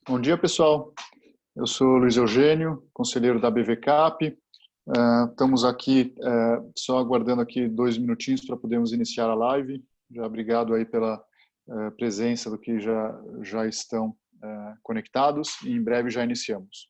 Bom dia, pessoal. Eu sou Luiz Eugênio, conselheiro da BVCap. Estamos aqui só aguardando aqui 2 minutinhos para podermos iniciar a live. Já obrigado aí pela presença do que já estão conectados e em breve já iniciamos.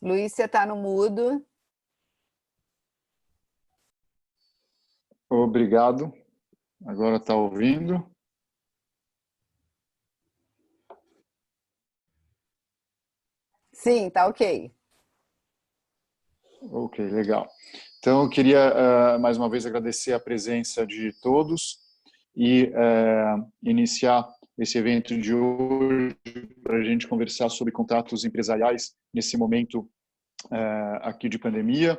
Luiz, você está no mudo. Obrigado. Agora está ouvindo? Sim, está ok. Ok, legal. Então, eu queria mais uma vez agradecer a presença de todos e iniciar esse evento de hoje para a gente conversar sobre contratos empresariais nesse momento aqui de pandemia.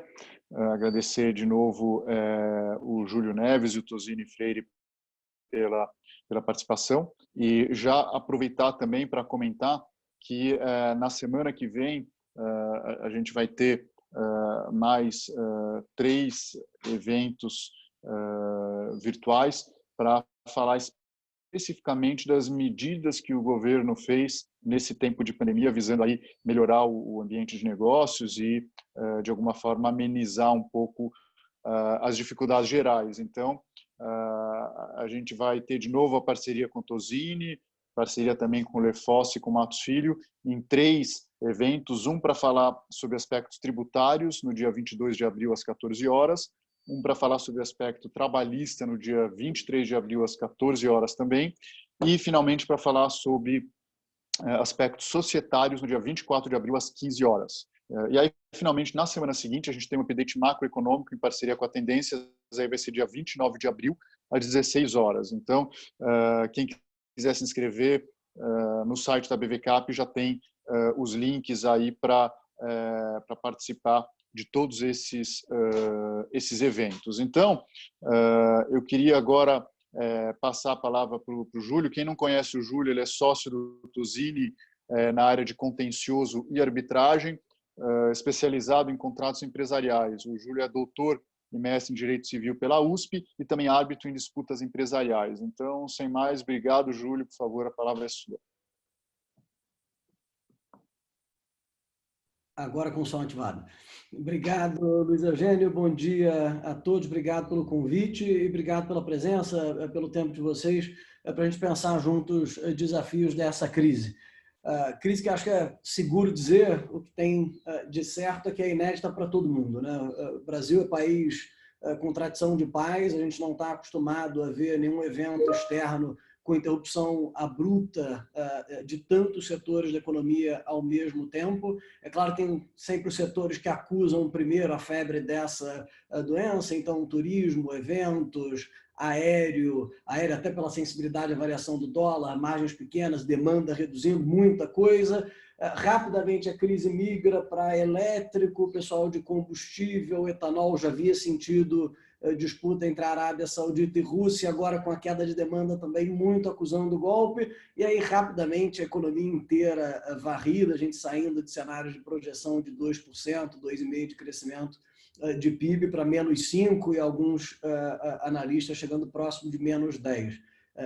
Agradecer de novo o Júlio Neves e o Tosini Freire pela participação e já aproveitar também para comentar que na semana que vem a gente vai ter mais 3 eventos virtuais para falar especificamente das medidas que o governo fez nesse tempo de pandemia, visando aí melhorar o ambiente de negócios e, de alguma forma, amenizar um pouco as dificuldades gerais. Então, a gente vai ter de novo a parceria com o Tosini, parceria também com o Lefosse e com o Matos Filho, em 3 eventos, um para falar sobre aspectos tributários, no dia 22 de abril, às 14 horas, um para falar sobre aspecto trabalhista, no dia 23 de abril, às 14 horas também, e, finalmente, para falar sobre aspectos societários, no dia 24 de abril, às 15 horas. E aí, finalmente, na semana seguinte, a gente tem um update macroeconômico em parceria com a Tendências, aí vai ser dia 29 de abril, às 16 horas. Então, quem quiser se inscrever no site da BVCap já tem os links aí para participar de todos esses eventos. Então, eu queria agora passar a palavra para o Júlio. Quem não conhece o Júlio, ele é sócio do Tosini na área de contencioso e arbitragem, especializado em contratos empresariais. O Júlio é doutor e mestre em Direito Civil pela USP e também árbitro em disputas empresariais. Então, sem mais, obrigado, Júlio. Por favor, a palavra é sua. Agora com o som ativado. Obrigado, Luiz Eugênio. Bom dia a todos. Obrigado pelo convite e obrigado pela presença, pelo tempo de vocês, para a gente pensar juntos desafios dessa crise. Crise que acho que é seguro dizer, o que tem de certo é que é inédita para todo mundo, né? O Brasil é país com tradição de paz, a gente não está acostumado a ver nenhum evento externo com interrupção abrupta de tantos setores da economia ao mesmo tempo. É claro que tem sempre os setores que acusam primeiro a febre dessa doença, então turismo, eventos, aéreo até pela sensibilidade à variação do dólar, margens pequenas, demanda reduzindo, muita coisa. Rapidamente a crise migra para elétrico, pessoal de combustível, etanol, já havia sentido disputa entre a Arábia Saudita e Rússia, agora com a queda de demanda também muito acusando o golpe, e aí rapidamente a economia inteira varrida, a gente saindo de cenários de projeção de 2%, 2,5% de crescimento de PIB para -5% e alguns analistas chegando próximo de -10%.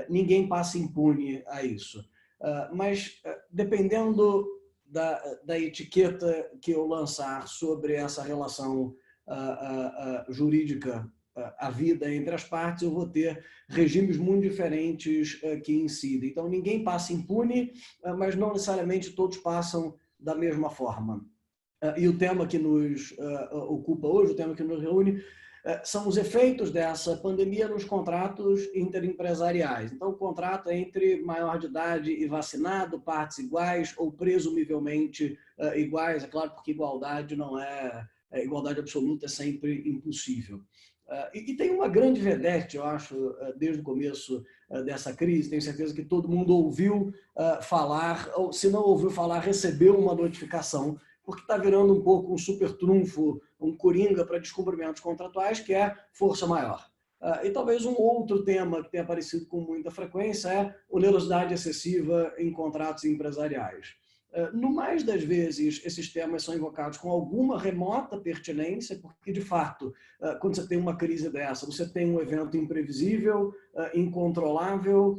Ninguém passa impune a isso. Mas dependendo da etiqueta que eu lançar sobre essa relação jurídica, a vida entre as partes, eu vou ter regimes muito diferentes que incidem. Então, ninguém passa impune, mas não necessariamente todos passam da mesma forma. E o tema que nos ocupa hoje, o tema que nos reúne, são os efeitos dessa pandemia nos contratos interempresariais. Então, o contrato é entre maior de idade e vacinado, partes iguais ou presumivelmente iguais, é claro, porque igualdade não igualdade absoluta é sempre impossível. E tem uma grande vedete, eu acho, desde o começo dessa crise, tenho certeza que todo mundo ouviu falar, ou se não ouviu falar, recebeu uma notificação, porque está virando um pouco um super trunfo, um coringa para descumprimentos contratuais, que é força maior. E talvez um outro tema que tem aparecido com muita frequência é onerosidade excessiva em contratos empresariais. No mais das vezes, esses temas são invocados com alguma remota pertinência, porque, de fato, quando você tem uma crise dessa, você tem um evento imprevisível, incontrolável,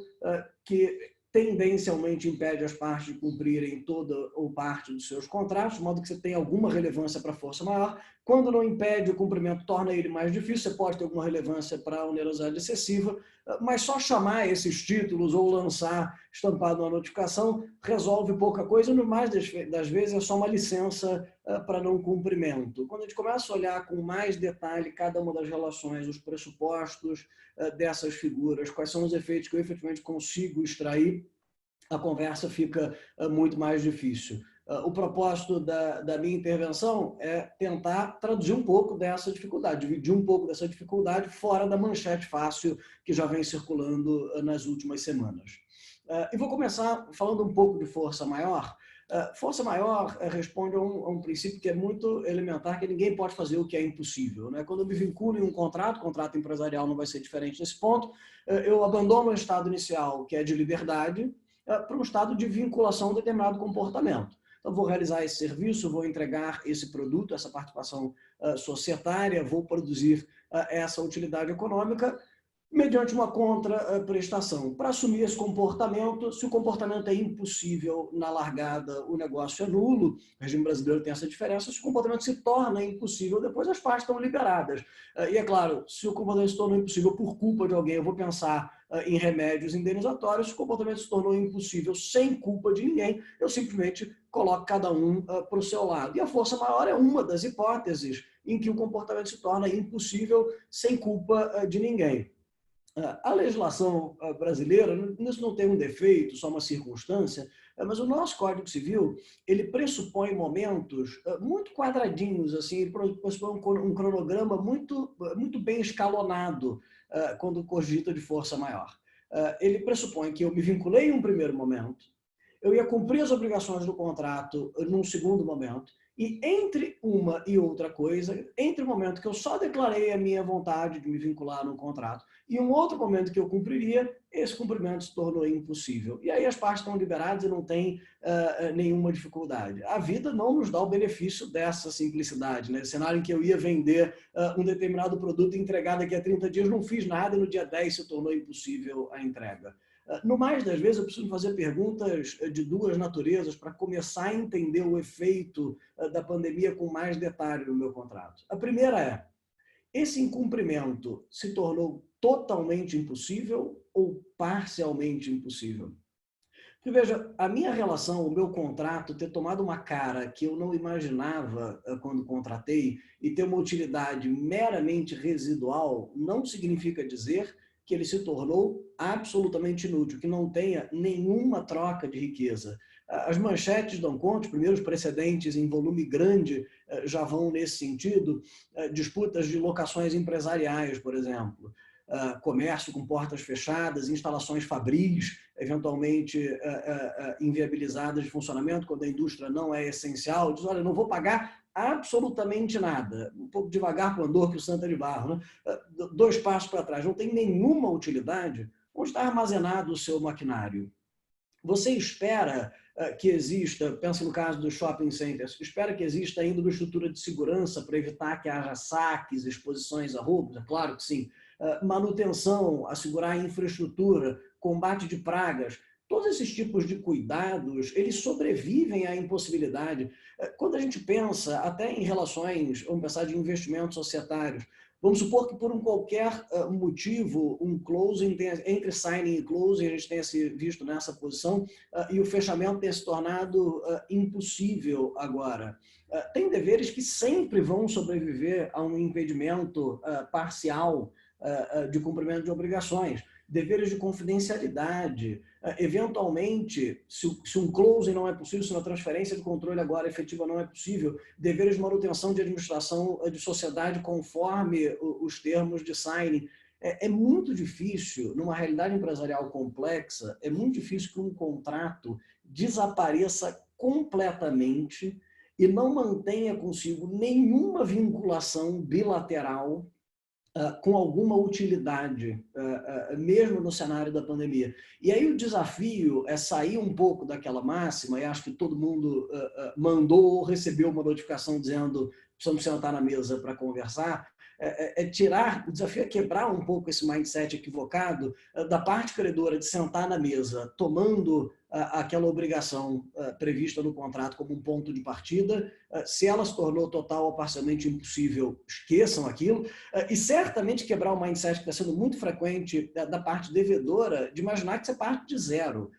que tendencialmente impede as partes de cumprirem toda ou parte dos seus contratos, de modo que você tem alguma relevância para a força maior. Quando não impede o cumprimento, torna ele mais difícil, você pode ter alguma relevância para a onerosidade excessiva, mas só chamar esses títulos ou lançar estampado uma notificação resolve pouca coisa, no mais das vezes é só uma licença para não cumprimento. Quando a gente começa a olhar com mais detalhe cada uma das relações, os pressupostos dessas figuras, quais são os efeitos que eu efetivamente consigo extrair, a conversa fica muito mais difícil. O propósito da minha intervenção é tentar traduzir um pouco dessa dificuldade, dividir um pouco dessa dificuldade fora da manchete fácil que já vem circulando nas últimas semanas. E vou começar falando um pouco de força maior. Força maior responde a um princípio que é muito elementar, que ninguém pode fazer o que é impossível, né? Quando eu me vinculo em um contrato empresarial não vai ser diferente nesse ponto, eu abandono o estado inicial, que é de liberdade, para um estado de vinculação a determinado comportamento. Então, vou realizar esse serviço, vou entregar esse produto, essa participação societária, vou produzir essa utilidade econômica mediante uma contraprestação. Para assumir esse comportamento, se o comportamento é impossível na largada, o negócio é nulo, o regime brasileiro tem essa diferença, se o comportamento se torna impossível, depois as partes estão liberadas. E é claro, se o comportamento se tornou impossível por culpa de alguém, eu vou pensar em remédios indenizatórios, se o comportamento se tornou impossível sem culpa de ninguém, eu simplesmente coloco cada um para o seu lado. E a força maior é uma das hipóteses em que o comportamento se torna impossível sem culpa de ninguém. A legislação brasileira, isso não tem um defeito, só uma circunstância, mas o nosso Código Civil, ele pressupõe momentos muito quadradinhos, assim, ele pressupõe um cronograma muito bem escalonado quando cogita de força maior. Ele pressupõe que eu me vinculei em um primeiro momento, eu ia cumprir as obrigações do contrato num segundo momento, e entre uma e outra coisa, entre o momento que eu só declarei a minha vontade de me vincular num contrato e um outro momento que eu cumpriria, esse cumprimento se tornou impossível. E aí as partes estão liberadas e não tem nenhuma dificuldade. A vida não nos dá o benefício dessa simplicidade, né? O cenário em que eu ia vender um determinado produto e entregar daqui a 30 dias, não fiz nada e no dia 10 se tornou impossível a entrega. No mais das vezes, eu preciso fazer perguntas de duas naturezas para começar a entender o efeito da pandemia com mais detalhe no meu contrato. A primeira é, esse incumprimento se tornou totalmente impossível ou parcialmente impossível? Porque, veja, a minha relação, o meu contrato, ter tomado uma cara que eu não imaginava quando contratei e ter uma utilidade meramente residual, não significa dizer que ele se tornou absolutamente inútil, que não tenha nenhuma troca de riqueza. As manchetes dão conta, os primeiros precedentes em volume grande já vão nesse sentido, disputas de locações empresariais, por exemplo, comércio com portas fechadas, instalações fabris, eventualmente inviabilizadas de funcionamento, quando a indústria não é essencial, diz, olha, não vou pagar absolutamente nada, um pouco devagar para o andor que o Santa de Barro, né? 2 passos para trás, não tem nenhuma utilidade, onde está armazenado o seu maquinário? Você espera que exista, pensa no caso dos shopping centers, espera que exista ainda uma estrutura de segurança para evitar que haja saques, exposições a roubos? É claro que sim. Manutenção, assegurar a infraestrutura, combate de pragas, todos esses tipos de cuidados, eles sobrevivem à impossibilidade. Quando a gente pensa até em relações, vamos pensar de investimentos societários, vamos supor que por um qualquer motivo, um closing, entre signing e closing, a gente tenha se visto nessa posição e o fechamento tenha se tornado impossível agora. Tem deveres que sempre vão sobreviver a um impedimento parcial de cumprimento de obrigações, deveres de confidencialidade, eventualmente, se um closing não é possível, se uma transferência de controle agora efetiva não é possível, deveres de manutenção de administração de sociedade conforme os termos de signing. É muito difícil, numa realidade empresarial complexa, é muito difícil que um contrato desapareça completamente e não mantenha consigo nenhuma vinculação bilateral com alguma utilidade, mesmo no cenário da pandemia. E aí o desafio é sair um pouco daquela máxima, e acho que todo mundo mandou ou recebeu uma notificação dizendo precisamos sentar na mesa para conversar, tirar, o desafio é quebrar um pouco esse mindset equivocado da parte credora de sentar na mesa, tomando aquela obrigação prevista no contrato como um ponto de partida. Se ela se tornou total ou parcialmente impossível, esqueçam aquilo. E certamente quebrar o mindset que está sendo muito frequente da parte devedora, de imaginar que você parte de zero.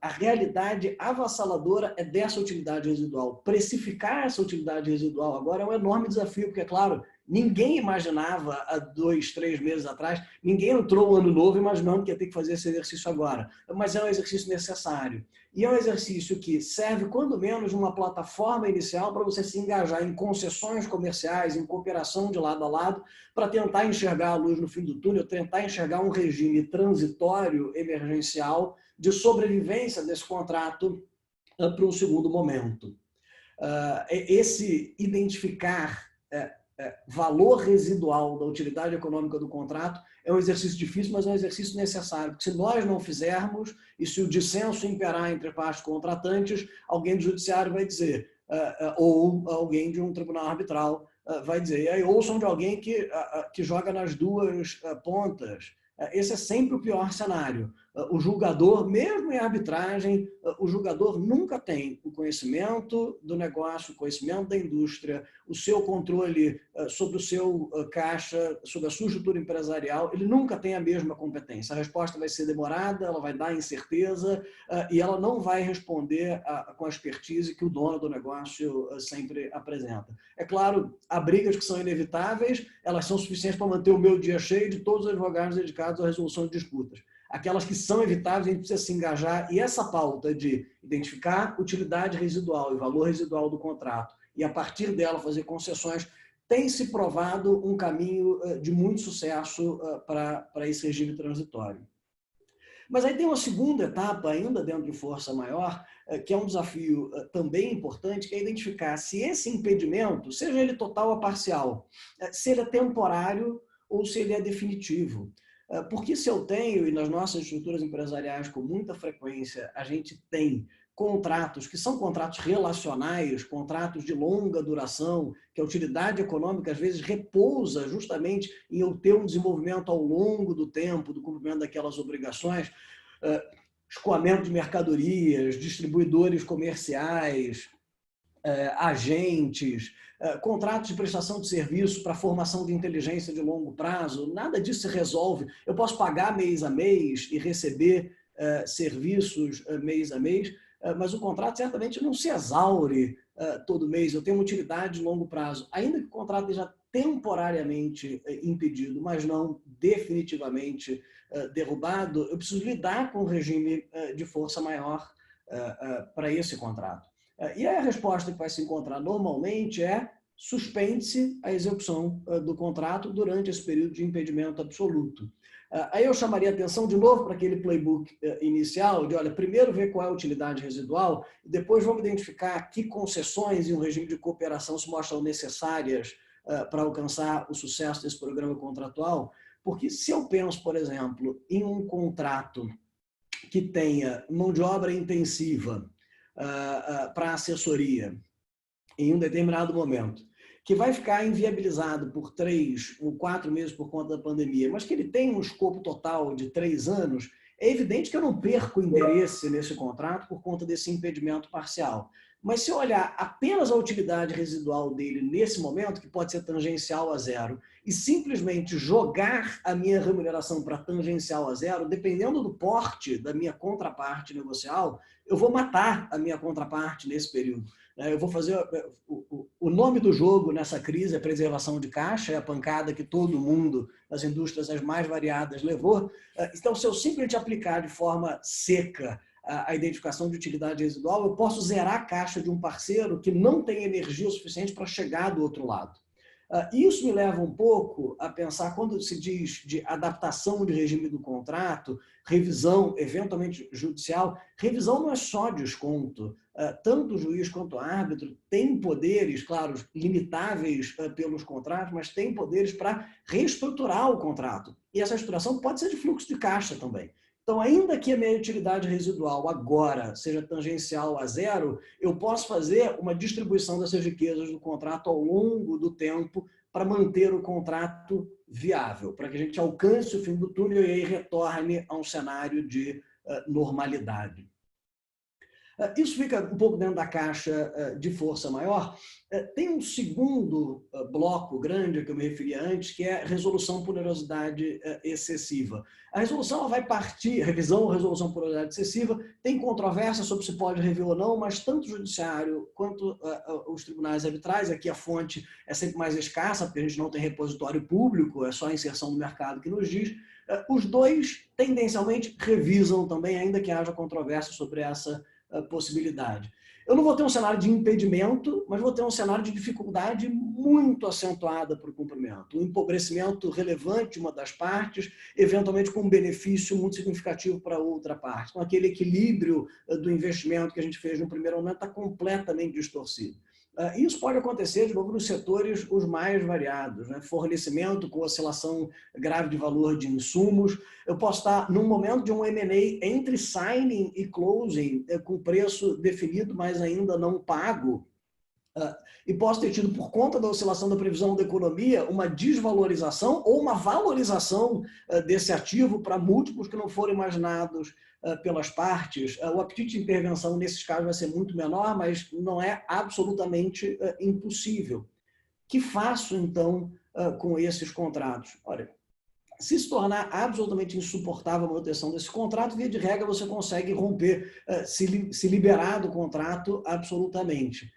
A realidade avassaladora é dessa utilidade residual. Precificar essa utilidade residual agora é um enorme desafio, porque, é claro, ninguém imaginava há 2, 3 meses atrás, ninguém entrou no ano novo imaginando que ia ter que fazer esse exercício agora, mas é um exercício necessário. E é um exercício que serve, quando menos, de uma plataforma inicial para você se engajar em concessões comerciais, em cooperação de lado a lado, para tentar enxergar a luz no fim do túnel, tentar enxergar um regime transitório emergencial de sobrevivência desse contrato para um segundo momento. Esse identificar valor residual da utilidade econômica do contrato é um exercício difícil, mas é um exercício necessário, porque se nós não fizermos, e se o dissenso imperar entre partes contratantes, alguém do judiciário vai dizer, ou alguém de um tribunal arbitral vai dizer, e aí ouçam de alguém que joga nas duas pontas. Esse é sempre o pior cenário. O julgador, mesmo em arbitragem, o julgador nunca tem o conhecimento do negócio, o conhecimento da indústria, o seu controle sobre o seu caixa, sobre a sua estrutura empresarial, ele nunca tem a mesma competência. A resposta vai ser demorada, ela vai dar incerteza e ela não vai responder com a expertise que o dono do negócio sempre apresenta. É claro, há brigas que são inevitáveis, elas são suficientes para manter o meu dia cheio de todos os advogados dedicados à resolução de disputas. Aquelas que são evitáveis, a gente precisa se engajar, e essa pauta de identificar utilidade residual e valor residual do contrato, e a partir dela fazer concessões, tem se provado um caminho de muito sucesso para esse regime transitório. Mas aí tem uma segunda etapa, ainda dentro de força maior, que é um desafio também importante, que é identificar se esse impedimento, seja ele total ou parcial, se ele é temporário ou se ele é definitivo. Porque se eu tenho, e nas nossas estruturas empresariais com muita frequência, a gente tem contratos que são contratos relacionais, contratos de longa duração, que a utilidade econômica às vezes repousa justamente em eu ter um desenvolvimento ao longo do tempo, do cumprimento daquelas obrigações, escoamento de mercadorias, distribuidores comerciais, agentes, contratos de prestação de serviço para formação de inteligência de longo prazo, nada disso se resolve. Eu posso pagar mês a mês e receber serviços mês a mês, mas o contrato certamente não se exaure todo mês. Eu tenho uma utilidade de longo prazo, ainda que o contrato esteja temporariamente impedido, mas não definitivamente derrubado, eu preciso lidar com o regime de força maior para esse contrato. E aí a resposta que vai se encontrar normalmente é: suspende-se a execução do contrato durante esse período de impedimento absoluto. Aí eu chamaria atenção de novo para aquele playbook inicial de, olha, primeiro ver qual é a utilidade residual, depois vamos identificar que concessões e um regime de cooperação se mostram necessárias para alcançar o sucesso desse programa contratual, porque se eu penso, por exemplo, em um contrato que tenha mão de obra intensiva para assessoria em um determinado momento, que vai ficar inviabilizado por 3 ou 4 meses por conta da pandemia, mas que ele tem um escopo total de 3 anos, é evidente que eu não perco interesse nesse contrato por conta desse impedimento parcial. Mas se eu olhar apenas a utilidade residual dele nesse momento, que pode ser tangencial a zero, e simplesmente jogar a minha remuneração para tangencial a zero, dependendo do porte da minha contraparte negocial, eu vou matar a minha contraparte nesse período. Eu vou fazer... O nome do jogo nessa crise é preservação de caixa, é a pancada que todo mundo, nas indústrias as mais variadas, levou. Então, se eu simplesmente aplicar de forma seca a identificação de utilidade residual, eu posso zerar a caixa de um parceiro que não tem energia suficiente para chegar do outro lado. Isso me leva um pouco a pensar, quando se diz de adaptação de regime do contrato, revisão, eventualmente judicial, revisão não é só desconto. Tanto o juiz quanto o árbitro têm poderes, claro, limitáveis pelos contratos, mas têm poderes para reestruturar o contrato. E essa estruturação pode ser de fluxo de caixa também. Então, ainda que a minha utilidade residual agora seja tangencial a zero, eu posso fazer uma distribuição dessas riquezas do contrato ao longo do tempo para manter o contrato viável, para que a gente alcance o fim do túnel e aí retorne a um cenário de normalidade. Isso fica um pouco dentro da caixa de força maior. Tem um segundo bloco grande a que eu me referi antes, que é resolução por onerosidade excessiva. A resolução ela vai partir, revisão ou resolução por onerosidade excessiva, tem controvérsia sobre se pode rever ou não, mas tanto o judiciário quanto os tribunais arbitrais, aqui a fonte é sempre mais escassa, porque a gente não tem repositório público, é só a inserção no mercado que nos diz, os dois tendencialmente revisam também, ainda que haja controvérsia sobre essa possibilidade. Eu não vou ter um cenário de impedimento, mas vou ter um cenário de dificuldade muito acentuada para o cumprimento. Um empobrecimento relevante de uma das partes, eventualmente com um benefício muito significativo para a outra parte. Então, aquele equilíbrio do investimento que a gente fez no primeiro momento está completamente distorcido. Isso pode acontecer, de novo, nos setores os mais variados, né? Fornecimento com oscilação grave de valor de insumos. Eu posso estar num momento de um M&A entre signing e closing, com preço definido, mas ainda não pago. E posso ter tido, por conta da oscilação da previsão da economia, uma desvalorização ou uma valorização desse ativo para múltiplos que não foram imaginados pelas partes. O apetite de intervenção nesses casos vai ser muito menor, mas não é absolutamente impossível. Que faço, então, com esses contratos? Olha, se tornar absolutamente insuportável a manutenção desse contrato, via de regra você consegue romper, se liberar do contrato absolutamente.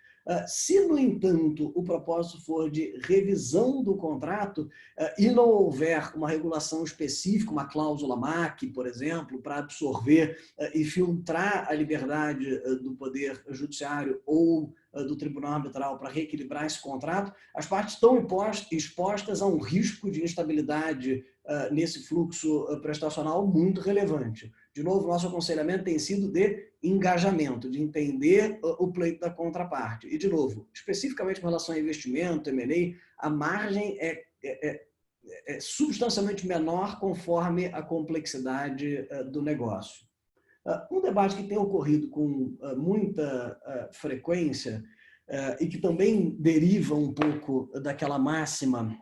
Se, no entanto, o propósito for de revisão do contrato e não houver uma regulação específica, uma cláusula MAC, por exemplo, para absorver e filtrar a liberdade do Poder Judiciário ou do Tribunal Arbitral para reequilibrar esse contrato, as partes estão expostas a um risco de instabilidade nesse fluxo prestacional muito relevante. De novo, nosso aconselhamento tem sido de engajamento, de entender o pleito da contraparte. E, de novo, especificamente com relação a investimento, M&A, a margem é substancialmente menor conforme a complexidade do negócio. Um debate que tem ocorrido com muita frequência e que também deriva um pouco daquela máxima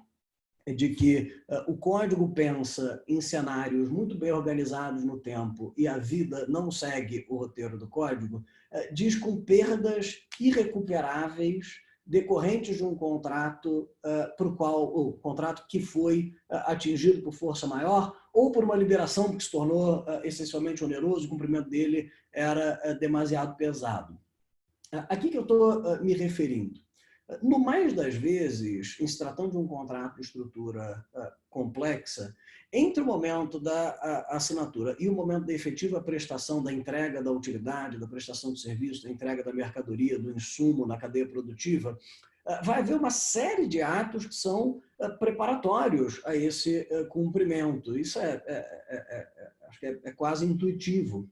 de que o código pensa em cenários muito bem organizados no tempo e a vida não segue o roteiro do código, diz com perdas irrecuperáveis decorrentes de um contrato para o qual o contrato que foi atingido por força maior ou por uma liberação que se tornou essencialmente oneroso, o cumprimento dele era demasiado pesado. A que eu estou me referindo? No mais das vezes, em se tratando de um contrato de estrutura complexa, entre o momento da assinatura e o momento da efetiva prestação, da entrega da utilidade, da prestação de serviço, da entrega da mercadoria, do insumo na cadeia produtiva, vai haver uma série de atos que são preparatórios a esse cumprimento. Isso acho que é quase intuitivo.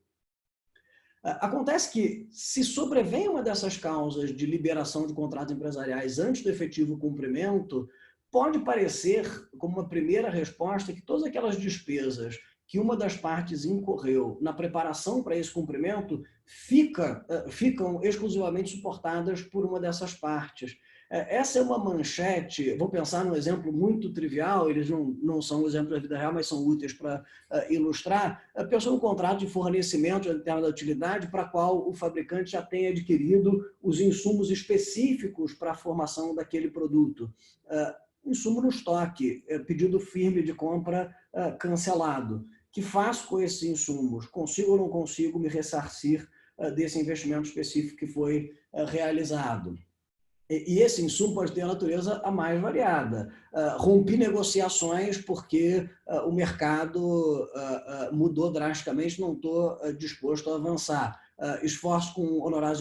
Acontece que, se sobrevém uma dessas causas de liberação de contratos empresariais antes do efetivo cumprimento, pode parecer, como uma primeira resposta, que todas aquelas despesas que uma das partes incorreu na preparação para esse cumprimento ficam exclusivamente suportadas por uma dessas partes. Essa é uma manchete, vou pensar num exemplo muito trivial, eles não são exemplos da vida real, mas são úteis para ilustrar. Pensou no contrato de fornecimento de determinada utilidade para a qual o fabricante já tem adquirido os insumos específicos para a formação daquele produto. Insumo no estoque, pedido firme de compra cancelado. Que faço com esses insumos? Consigo ou não consigo me ressarcir desse investimento específico que foi realizado? E esse insumo pode ter a natureza a mais variada. Rompi negociações porque o mercado mudou drasticamente, não estou disposto a avançar. Esforço com honorários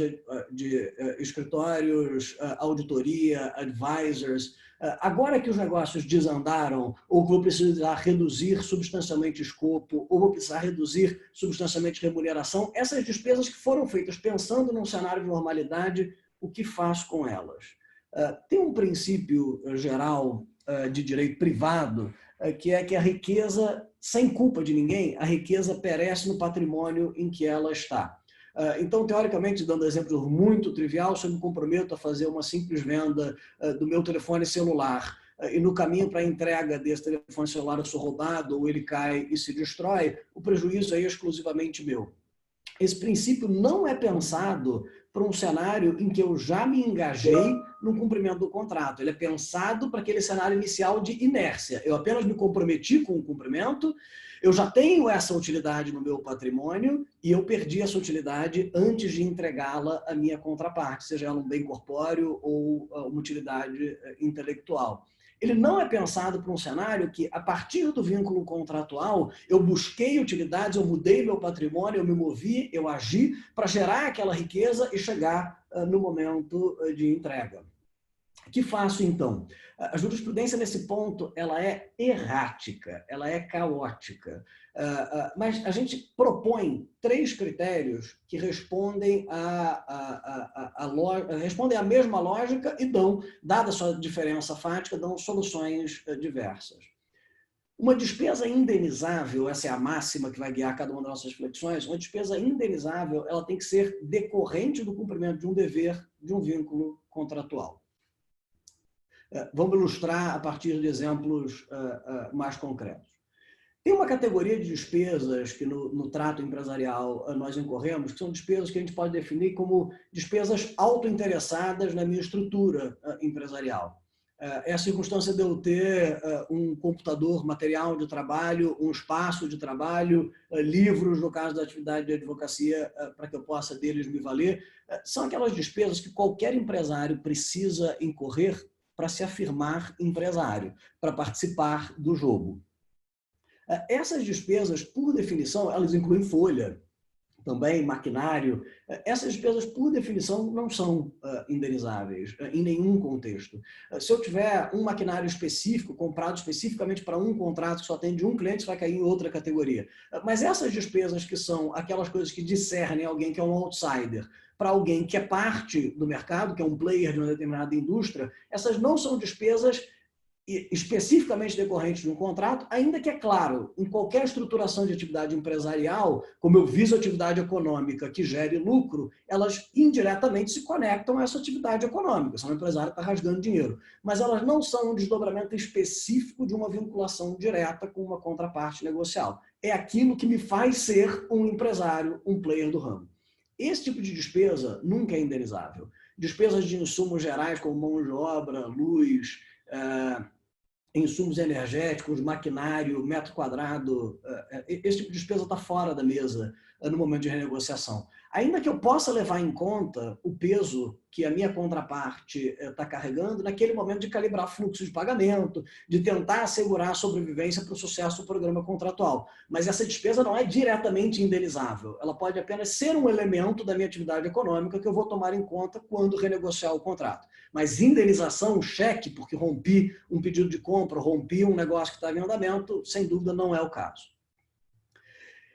de escritórios, auditoria, advisors. Agora que os negócios desandaram, ou vou precisar reduzir substancialmente escopo, ou vou precisar reduzir substancialmente remuneração, essas despesas que foram feitas pensando num cenário de normalidade, o que faço com elas? Tem um princípio geral de direito privado que é que a riqueza, sem culpa de ninguém, a riqueza perece no patrimônio em que ela está. Então, teoricamente, dando exemplo muito trivial, se eu me comprometo a fazer uma simples venda do meu telefone celular e no caminho para a entrega desse telefone celular eu sou roubado ou ele cai e se destrói, o prejuízo é exclusivamente meu. Esse princípio não é pensado para um cenário em que eu já me engajei no cumprimento do contrato. Ele é pensado para aquele cenário inicial de inércia. Eu apenas me comprometi com o cumprimento, eu já tenho essa utilidade no meu patrimônio e eu perdi essa utilidade antes de entregá-la à minha contraparte, seja ela um bem corpóreo ou uma utilidade intelectual. Ele não é pensado para um cenário que, a partir do vínculo contratual, eu busquei utilidades, eu mudei meu patrimônio, eu me movi, eu agi para gerar aquela riqueza e chegar no momento de entrega. O que faço, então? A jurisprudência, nesse ponto, ela é errática, ela é caótica. Mas a gente propõe 3 critérios que respondem respondem à mesma lógica e dão, dada a sua diferença fática, dão soluções diversas. Uma despesa indenizável, essa é a máxima que vai guiar cada uma das nossas reflexões, uma despesa indenizável ela tem que ser decorrente do cumprimento de um dever, de um vínculo contratual. Vamos ilustrar a partir de exemplos mais concretos. Tem uma categoria de despesas que no trato empresarial nós incorremos, que são despesas que a gente pode definir como despesas autointeressadas na minha estrutura empresarial. É a circunstância de eu ter um computador, material de trabalho, um espaço de trabalho, livros, no caso da atividade de advocacia, para que eu possa deles me valer. São aquelas despesas que qualquer empresário precisa incorrer para se afirmar empresário, para participar do jogo. Essas despesas, por definição, elas incluem folha, também maquinário. Essas despesas, por definição, não são indenizáveis em nenhum contexto. Se eu tiver um maquinário específico, comprado especificamente para um contrato que só atende um cliente, isso vai cair em outra categoria. Mas essas despesas que são aquelas coisas que discernem alguém que é um outsider para alguém que é parte do mercado, que é um player de uma determinada indústria, essas não são despesas especificamente decorrentes de um contrato, ainda que, é claro, em qualquer estruturação de atividade empresarial, como eu viso atividade econômica que gere lucro, elas indiretamente se conectam a essa atividade econômica. Se um empresário está rasgando dinheiro. Mas elas não são um desdobramento específico de uma vinculação direta com uma contraparte negocial. É aquilo que me faz ser um empresário, um player do ramo. Esse tipo de despesa nunca é indenizável. Despesas de insumos gerais, como mão de obra, luz, insumos energéticos, maquinário, metro quadrado, esse tipo de despesa está fora da mesa no momento de renegociação. ainda que eu possa levar em conta o peso que a minha contraparte está carregando naquele momento de calibrar fluxo de pagamento, de tentar assegurar a sobrevivência para o sucesso do programa contratual. Mas essa despesa não é diretamente indenizável. Ela pode apenas ser um elemento da minha atividade econômica que eu vou tomar em conta quando renegociar o contrato. Mas indenização, cheque, porque rompi um pedido de compra, rompi um negócio que estava em andamento, sem dúvida não é o caso.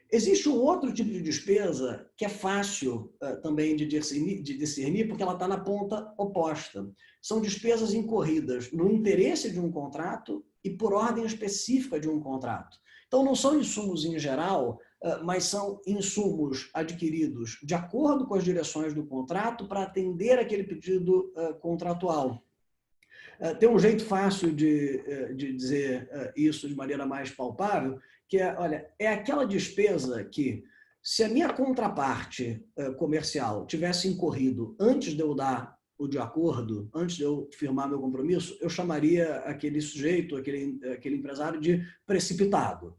Existe um outro tipo de despesa que é fácil também de discernir, porque ela está na ponta oposta. São despesas incorridas no interesse de um contrato e por ordem específica de um contrato. Então, não são insumos em geral, mas são insumos adquiridos de acordo com as direções do contrato para atender aquele pedido contratual. Tem um jeito fácil de dizer isso de maneira mais palpável, que é, olha, é aquela despesa que, se a minha contraparte comercial tivesse incorrido antes de eu dar o de acordo, antes de eu firmar meu compromisso, eu chamaria aquele sujeito, aquele empresário de precipitado.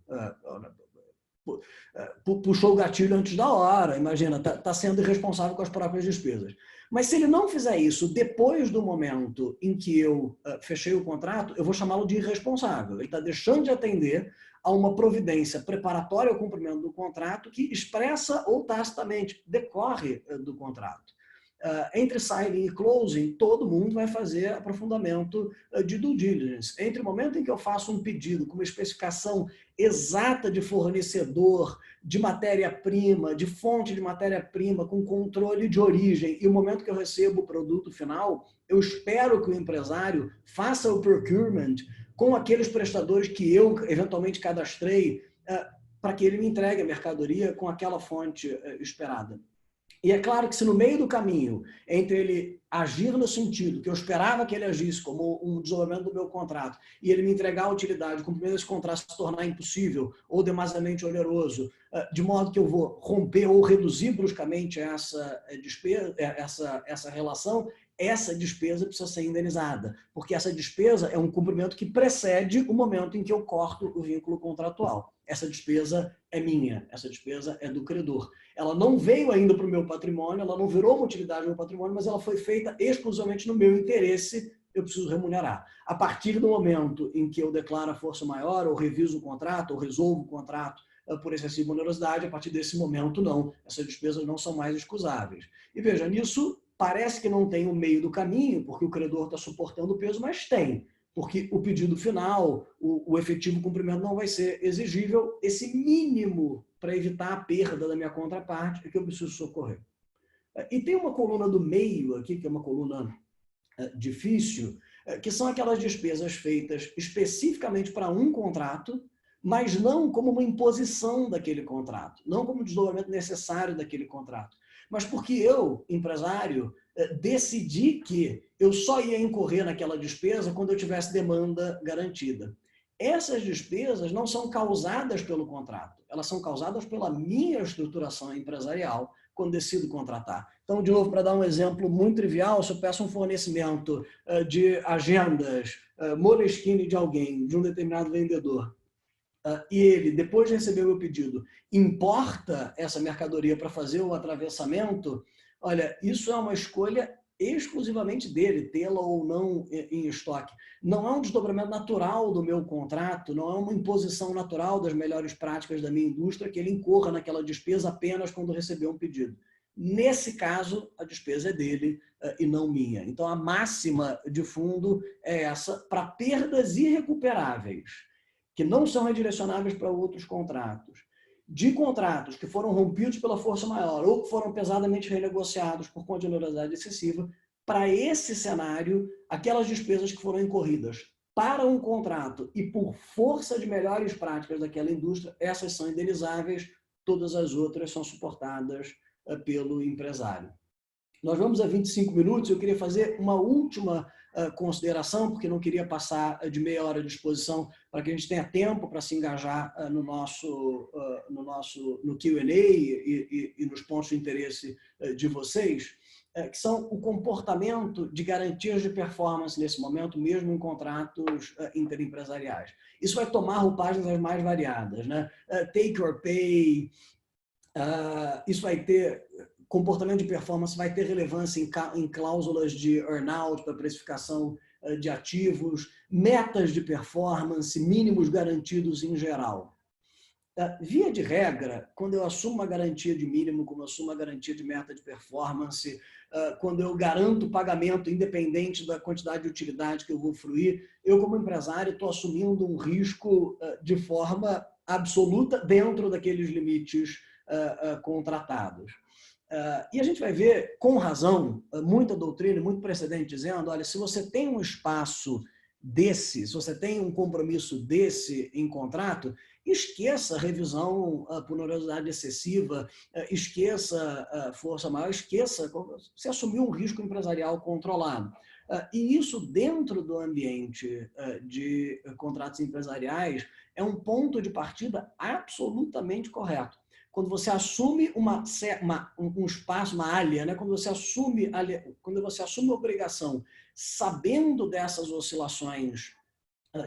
Puxou o gatilho antes da hora, imagina, está sendo irresponsável com as próprias despesas. Mas se ele não fizer isso depois do momento em que eu fechei o contrato, eu vou chamá-lo de irresponsável. Ele está deixando de atender a uma providência preparatória ao cumprimento do contrato que expressa ou tacitamente decorre do contrato. Entre signing e closing, todo mundo vai fazer aprofundamento de due diligence. Entre o momento em que eu faço um pedido com uma especificação exata de fornecedor, de matéria-prima, de fonte de matéria-prima, com controle de origem, e o momento que eu recebo o produto final, eu espero que o empresário faça o procurement com aqueles prestadores que eu eventualmente cadastrei para que ele me entregue a mercadoria com aquela fonte esperada. E é claro que se no meio do caminho, entre ele agir no sentido que eu esperava que ele agisse como um desdobramento do meu contrato e ele me entregar a utilidade, o cumprimento desse contrato se tornar impossível ou demasiadamente oneroso, de modo que eu vou romper ou reduzir bruscamente essa despesa, essa relação, essa despesa precisa ser indenizada, porque essa despesa é um cumprimento que precede o momento em que eu corto o vínculo contratual. Essa despesa é minha, essa despesa é do credor. Ela não veio ainda para o meu patrimônio, ela não virou uma utilidade do meu patrimônio, mas ela foi feita exclusivamente no meu interesse, eu preciso remunerar. A partir do momento em que eu declaro a força maior, ou reviso o contrato, ou resolvo o contrato por excessiva onerosidade, a partir desse momento não. Essas despesas não são mais excusáveis. E veja, nisso parece que não tem o meio do caminho, porque o credor está suportando o peso, mas tem. Porque o pedido final, o efetivo cumprimento não vai ser exigível. Esse mínimo para evitar a perda da minha contraparte é que eu preciso socorrer. E tem uma coluna do meio aqui, que é uma coluna difícil, que são aquelas despesas feitas especificamente para um contrato, mas não como uma imposição daquele contrato, não como um desdobramento necessário daquele contrato, mas porque eu, empresário, decidi que eu só ia incorrer naquela despesa quando eu tivesse demanda garantida. Essas despesas não são causadas pelo contrato, elas são causadas pela minha estruturação empresarial quando decido contratar. Então, de novo, para dar um exemplo muito trivial, se eu peço um fornecimento de agendas Moleskine de alguém, de um determinado vendedor, e ele, depois de receber o meu pedido, importa essa mercadoria para fazer o atravessamento, olha, isso é uma escolha exclusivamente dele, tê-la ou não em estoque. Não é um desdobramento natural do meu contrato, não é uma imposição natural das melhores práticas da minha indústria que ele incorra naquela despesa apenas quando receber um pedido. Nesse caso, a despesa é dele e não minha. Então, a máxima de fundo é essa para perdas irrecuperáveis, que não são redirecionáveis para outros contratos, de contratos que foram rompidos pela força maior ou que foram pesadamente renegociados por conta de onerosidade excessiva, para esse cenário, aquelas despesas que foram incorridas para um contrato e por força de melhores práticas daquela indústria, essas são indenizáveis, todas as outras são suportadas pelo empresário. Nós vamos a 25 minutos, eu queria fazer uma última consideração, porque não queria passar de meia hora de exposição para que a gente tenha tempo para se engajar no Q&A e nos pontos de interesse de vocês, que são o comportamento de garantias de performance nesse momento, mesmo em contratos interempresariais. Isso vai tomar roupagens as mais variadas, né? Take or pay, isso vai ter comportamento de performance vai ter relevância em cláusulas de earnout para precificação de ativos, metas de performance, mínimos garantidos em geral. Via de regra, quando eu assumo uma garantia de mínimo, como eu assumo uma garantia de meta de performance, quando eu garanto o pagamento independente da quantidade de utilidade que eu vou fruir, eu, como empresário, estou assumindo um risco de forma absoluta dentro daqueles limites contratados. E a gente vai ver, com razão, muita doutrina, muito precedente dizendo, olha, se você tem um espaço desse, se você tem um compromisso desse em contrato, esqueça revisão por onerosidade excessiva, esqueça força maior, esqueça, você assumiu um risco empresarial controlado. E isso dentro do ambiente de contratos empresariais é um ponto de partida absolutamente correto. Quando você assume um espaço, uma área, né? quando você assume a obrigação sabendo dessas oscilações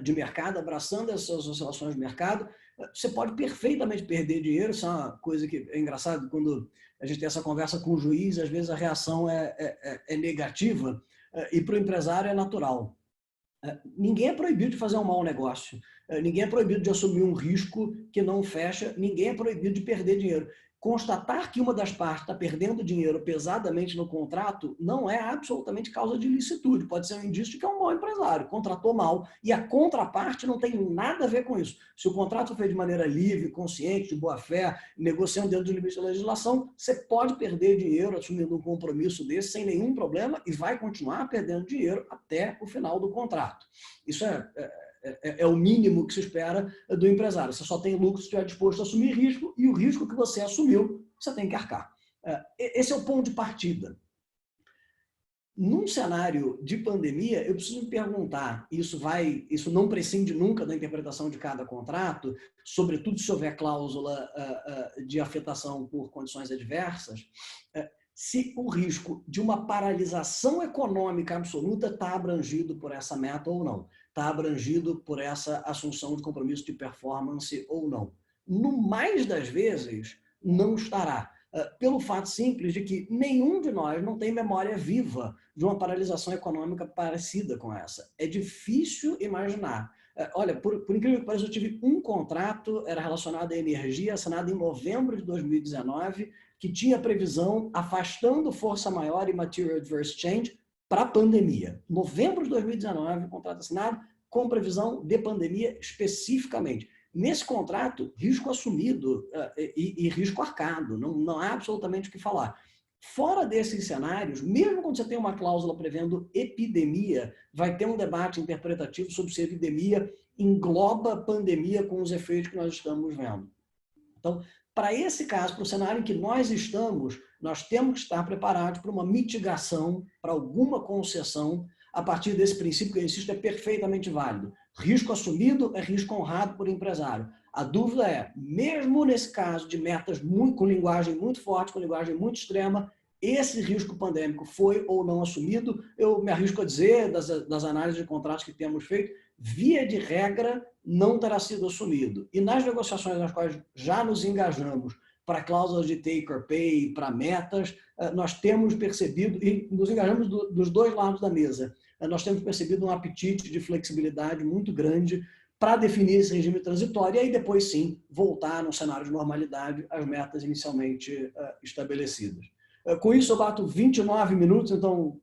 de mercado, abraçando essas oscilações de mercado, você pode perfeitamente perder dinheiro. Isso é uma coisa que é engraçado, quando a gente tem essa conversa com o juiz, às vezes a reação é negativa, e para o empresário é natural. Ninguém é proibido de fazer um mau negócio, ninguém é proibido de assumir um risco que não fecha, ninguém é proibido de perder dinheiro. Constatar que uma das partes está perdendo dinheiro pesadamente no contrato não é absolutamente causa de ilicitude, pode ser um indício de que é um mau empresário, contratou mal, e a contraparte não tem nada a ver com isso. Se o contrato foi feito de maneira livre, consciente, de boa fé, negociando dentro dos limites da legislação, você pode perder dinheiro assumindo um compromisso desse sem nenhum problema e vai continuar perdendo dinheiro até o final do contrato. Isso é o mínimo que se espera do empresário. Você só tem lucro se estiver disposto a assumir risco, e o risco que você assumiu, você tem que arcar. Esse é o ponto de partida. Num cenário de pandemia, eu preciso me perguntar, isso não prescinde nunca da interpretação de cada contrato, sobretudo se houver cláusula de afetação por condições adversas, se o risco de uma paralisação econômica absoluta está abrangido por essa meta ou não, está abrangido por essa assunção de compromisso de performance ou não. No mais das vezes, não estará, pelo fato simples de que nenhum de nós não tem memória viva de uma paralisação econômica parecida com essa. É difícil imaginar. Olha, por incrível que pareça, eu tive um contrato, era relacionado à energia, assinado em novembro de 2019, que tinha previsão afastando força maior e material adverse change para a pandemia. Novembro de 2019, contrato assinado com previsão de pandemia especificamente. Nesse contrato, risco assumido e risco arcado, não há absolutamente o que falar. Fora desses cenários, mesmo quando você tem uma cláusula prevendo epidemia, vai ter um debate interpretativo sobre se a epidemia engloba a pandemia com os efeitos que nós estamos vendo. Então, para esse caso, para o cenário em que nós estamos, nós temos que estar preparados para uma mitigação, para alguma concessão, a partir desse princípio que eu insisto é perfeitamente válido. Risco assumido é risco honrado por empresário. A dúvida é, mesmo nesse caso de metas com linguagem muito forte, com linguagem muito extrema, esse risco pandêmico foi ou não assumido? Eu me arrisco a dizer, das análises de contratos que temos feito, via de regra, não terá sido assumido. E nas negociações nas quais já nos engajamos para cláusulas de take or pay, para metas, nós temos percebido, e nos engajamos dos dois lados da mesa, nós temos percebido um apetite de flexibilidade muito grande para definir esse regime transitório e aí depois sim voltar num cenário de normalidade às metas inicialmente estabelecidas. Com isso eu bato 29 minutos, então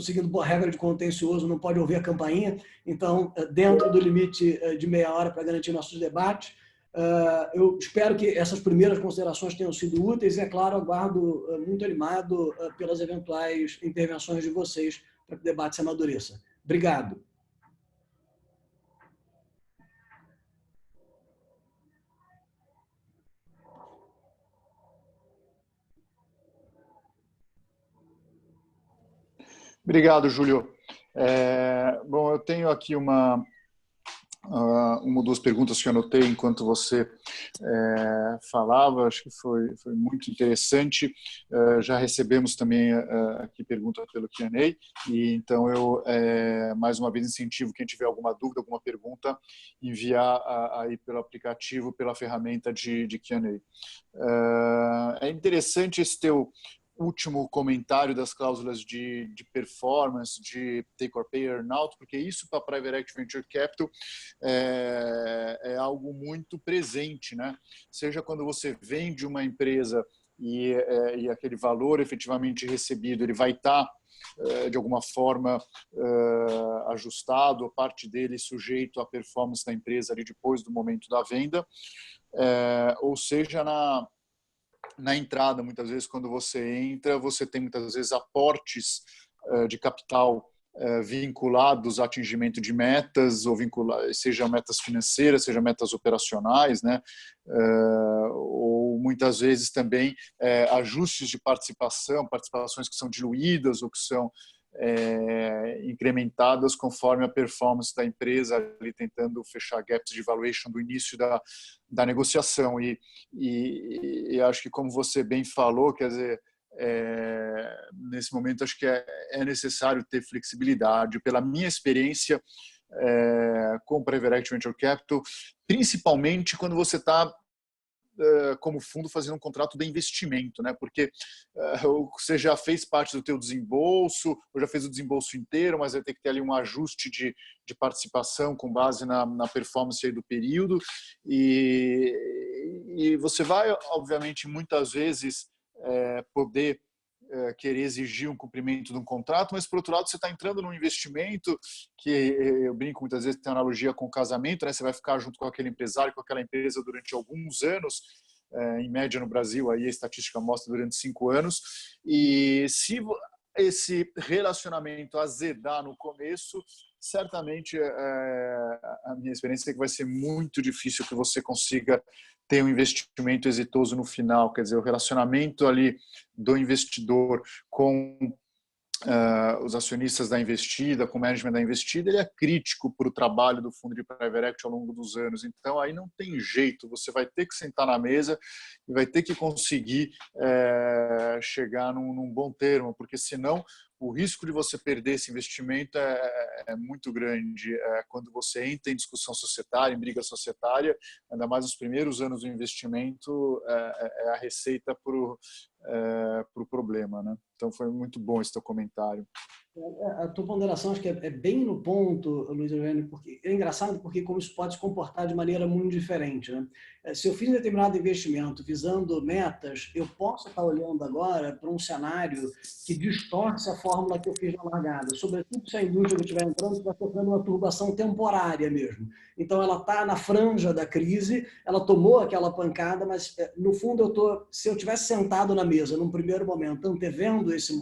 seguindo boa regra de contencioso, não pode ouvir a campainha, então dentro do limite de meia hora para garantir nossos debates. Eu espero que essas primeiras considerações tenham sido úteis e, é claro, aguardo muito animado pelas eventuais intervenções de vocês para que o debate se amadureça. Obrigado. Obrigado, Júlio. Bom, eu tenho aqui uma ou duas perguntas que eu anotei enquanto você falava, acho que foi muito interessante. Já recebemos também aqui pergunta pelo Q&A, e então eu, mais uma vez, incentivo quem tiver alguma dúvida, alguma pergunta, enviar aí pelo aplicativo, pela ferramenta de Q&A. É interessante esse teu último comentário das cláusulas de performance, de take or pay earnout, porque isso para Private Equity Venture Capital é algo muito presente, né? Seja quando você vende uma empresa e aquele valor efetivamente recebido ele vai estar de alguma forma ajustado, parte dele sujeito à performance da empresa ali depois do momento da venda, ou seja, na entrada, muitas vezes, quando você entra, você tem muitas vezes aportes de capital vinculados ao atingimento de metas, ou seja metas financeiras, seja metas operacionais, né? Ou muitas vezes também ajustes de participações que são diluídas ou que são incrementadas conforme a performance da empresa, ali tentando fechar gaps de valuation do início da negociação. E acho que, como você bem falou, quer dizer, nesse momento acho que é necessário ter flexibilidade. Pela minha experiência com Private Equity Venture Capital, principalmente quando você está como fundo fazendo um contrato de investimento, né? Porque você já fez parte do teu desembolso, ou já fez o desembolso inteiro, mas vai ter que ter ali um ajuste de participação com base na performance aí do período, e você vai, obviamente, muitas vezes poder querer exigir um cumprimento de um contrato, mas, por outro lado, você está entrando num investimento que, eu brinco muitas vezes, tem analogia com o casamento, né? Você vai ficar junto com aquele empresário, com aquela empresa durante alguns anos, em média no Brasil, aí a estatística mostra durante 5 anos, e se esse relacionamento azedar no começo, certamente a minha experiência é que vai ser muito difícil que você consiga ter um investimento exitoso no final. Quer dizer, o relacionamento ali do investidor com os acionistas da investida, com o management da investida, ele é crítico para o trabalho do fundo de private equity ao longo dos anos. Então, aí não tem jeito, você vai ter que sentar na mesa e vai ter que conseguir chegar num bom termo, porque senão o risco de você perder esse investimento é muito grande. Quando você entra em discussão societária, em briga societária, ainda mais nos primeiros anos do investimento, é a receita para o problema, né? Então foi muito bom esse teu comentário. A tua ponderação acho que é bem no ponto, Luiz Eugênio, porque é engraçado porque como isso pode se comportar de maneira muito diferente, né? Se eu fiz um determinado investimento visando metas, eu posso estar olhando agora para um cenário que distorce a fórmula que eu fiz na largada, sobretudo se a indústria que estiver entrando está sofrendo uma turbação temporária mesmo. Então ela está na franja da crise, ela tomou aquela pancada, mas no fundo se eu tivesse sentado na mesa num primeiro momento, antevendo esse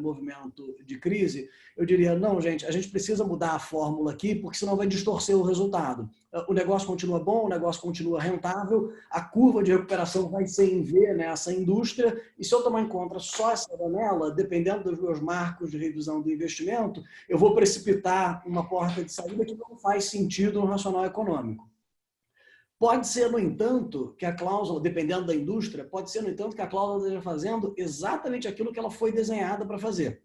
movimento de crise, eu diria, não, gente, a gente precisa mudar a fórmula aqui, porque senão vai distorcer o resultado. O negócio continua bom, o negócio continua rentável, a curva de recuperação vai ser em V nessa indústria, e se eu tomar em conta só essa janela, dependendo dos meus marcos de revisão do investimento, eu vou precipitar uma porta de saída que não faz sentido no racional econômico. Pode ser, no entanto, que a cláusula, dependendo da indústria, pode ser, no entanto, que a cláusula esteja fazendo exatamente aquilo que ela foi desenhada para fazer.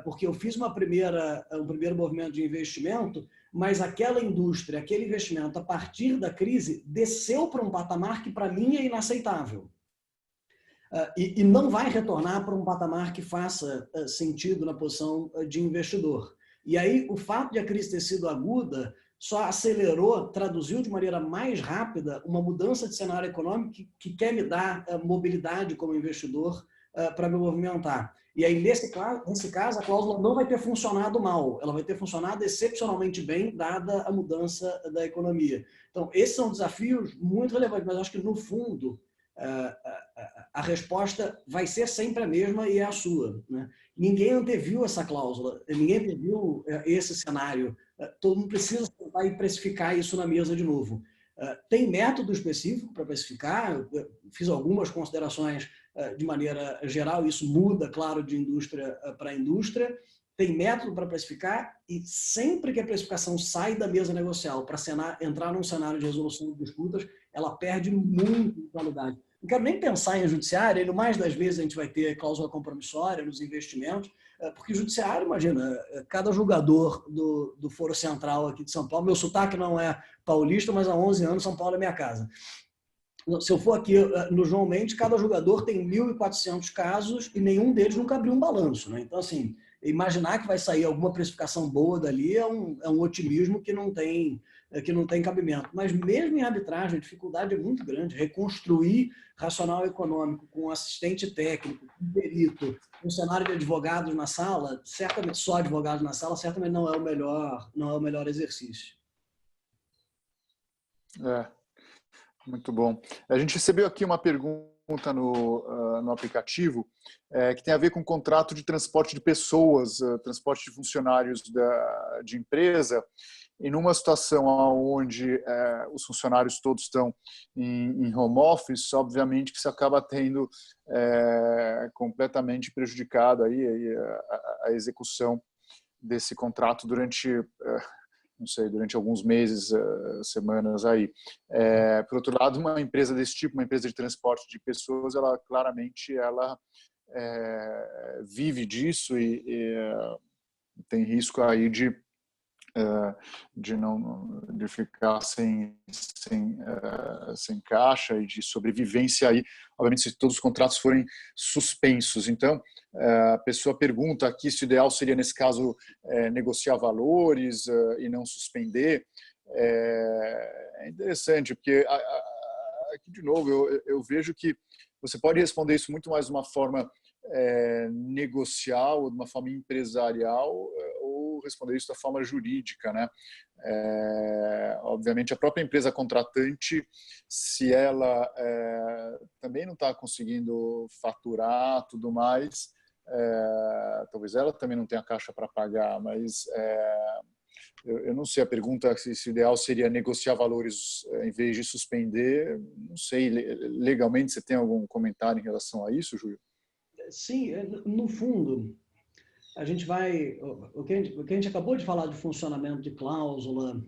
Porque eu fiz um primeiro movimento de investimento, mas aquela indústria, aquele investimento, a partir da crise, desceu para um patamar que, para mim, é inaceitável. E não vai retornar para um patamar que faça sentido na posição de investidor. E aí, o fato de a crise ter sido aguda só acelerou, traduziu de maneira mais rápida uma mudança de cenário econômico que quer me dar mobilidade como investidor para me movimentar. E aí, nesse caso, a cláusula não vai ter funcionado mal, ela vai ter funcionado excepcionalmente bem, dada a mudança da economia. Então, esses são desafios muito relevantes, mas acho que, no fundo, a resposta vai ser sempre a mesma e é a sua, né? Ninguém anteviu essa cláusula, ninguém anteviu esse cenário. Todo mundo precisa tentar e precificar isso na mesa de novo. Tem método específico para precificar, fiz algumas considerações de maneira geral, isso muda, claro, de indústria para indústria. Tem método para precificar e sempre que a precificação sai da mesa negocial para entrar num cenário de resolução de disputas, ela perde muito de qualidade. Não quero nem pensar em judiciário, no mais das vezes a gente vai ter cláusula compromissória nos investimentos, porque judiciário, imagina, cada julgador do Foro Central aqui de São Paulo, meu sotaque não é paulista, mas há 11 anos São Paulo é minha casa. Se eu for aqui no João Mendes, cada jogador tem 1.400 casos e nenhum deles nunca abriu um balanço, né? Então, assim, imaginar que vai sair alguma precificação boa dali é um otimismo que não tem cabimento. Mas mesmo em arbitragem, a dificuldade é muito grande. Reconstruir racional econômico com assistente técnico, com perito, um cenário de advogados na sala, certamente só advogados na sala, certamente não é o melhor exercício. Muito bom. A gente recebeu aqui uma pergunta no aplicativo que tem a ver com contrato de transporte de pessoas, transporte de funcionários de empresa, e numa situação onde os funcionários todos estão em home office, obviamente que isso acaba tendo completamente prejudicado aí a execução desse contrato durante alguns meses, semanas aí. Por outro lado, uma empresa desse tipo, uma empresa de transporte de pessoas, ela claramente vive disso e tem risco aí de ficar sem caixa e de sobrevivência aí, obviamente, se todos os contratos forem suspensos. Então, a pessoa pergunta aqui se o ideal seria, nesse caso, negociar valores e não suspender. É interessante, porque aqui, de novo, eu vejo que você pode responder isso muito mais de uma forma negocial, de uma forma empresarial, ou responder isso da forma jurídica, né? Obviamente, a própria empresa contratante, se ela também não está conseguindo faturar tudo mais, talvez ela também não tenha caixa para pagar, mas eu não sei, a pergunta se o ideal seria negociar valores em vez de suspender, não sei, legalmente você tem algum comentário em relação a isso, Júlio? Sim, no fundo, a gente vai... O que a gente acabou de falar de funcionamento de cláusula,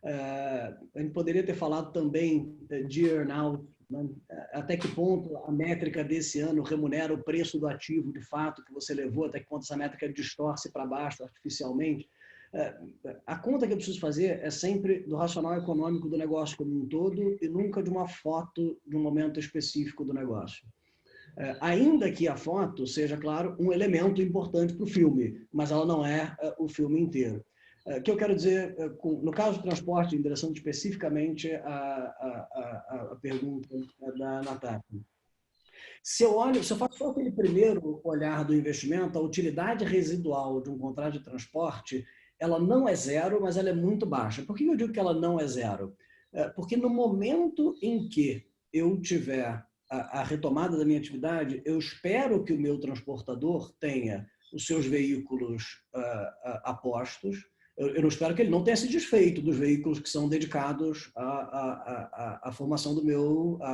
a gente poderia ter falado também de earn-out, né? Até que ponto a métrica desse ano remunera o preço do ativo, de fato, que você levou, até que ponto essa métrica distorce para baixo artificialmente. A conta que eu preciso fazer é sempre do racional econômico do negócio como um todo e nunca de uma foto de um momento específico do negócio. Ainda que a foto seja, claro, um elemento importante para o filme, mas ela não é o filme inteiro. O que eu quero dizer, no caso do transporte, endereçando especificamente a pergunta da Natália. Se eu faço só aquele primeiro olhar do investimento, a utilidade residual de um contrato de transporte, ela não é zero, mas ela é muito baixa. Por que eu digo que ela não é zero? Porque no momento em que eu tiver a retomada da minha atividade, eu espero que o meu transportador tenha os seus veículos apostos. Eu não espero que ele não tenha se desfeito dos veículos que são dedicados à formação